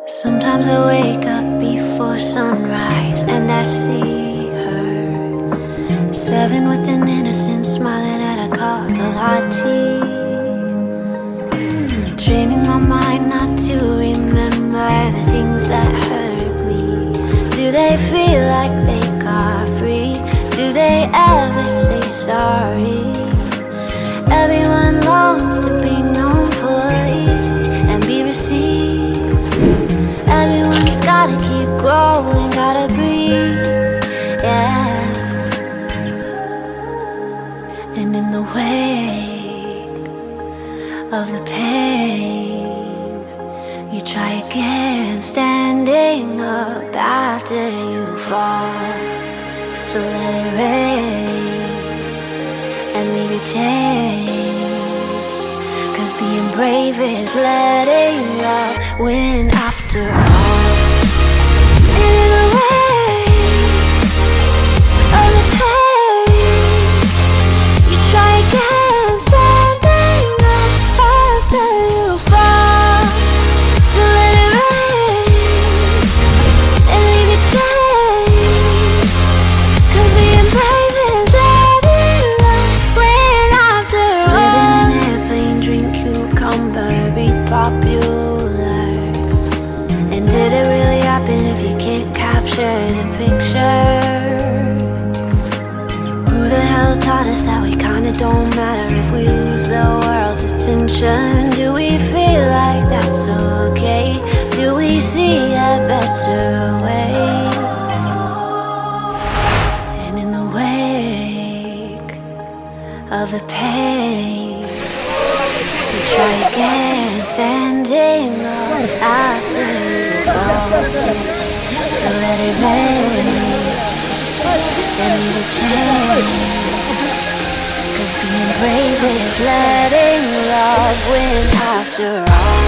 Sometimes I wake up before sunrise and I see her 7 with an innocent smiling at a cup of hot tea, training my mind not to remember the things that hurt me. Do they feel like they got free? Do they ever say sorry? Everyone longs to be known fully and be received. Everyone's gotta keep growing, gotta breathe, yeah. And in the wake of the pain, you try again, standing up after you fall. So let it rain and leave your chains, 'cause being brave is letting love win after all. And in the wake of the pain, you try again, standing up after you fall. So let it rain and leave your chains, 'cause being brave is letting love win after all. Live in an airplane, drink cucumber, be popular. And did it really happen if you can't capture the picture? Who the hell taught us that we kinda don't matter if we lose the world's attention? Do we feel like that's okay? Do we see a better way? And in the wake of the pain, you try again, standing up after you fall. So let it rain and leave a change, 'cause being brave is letting love win after all.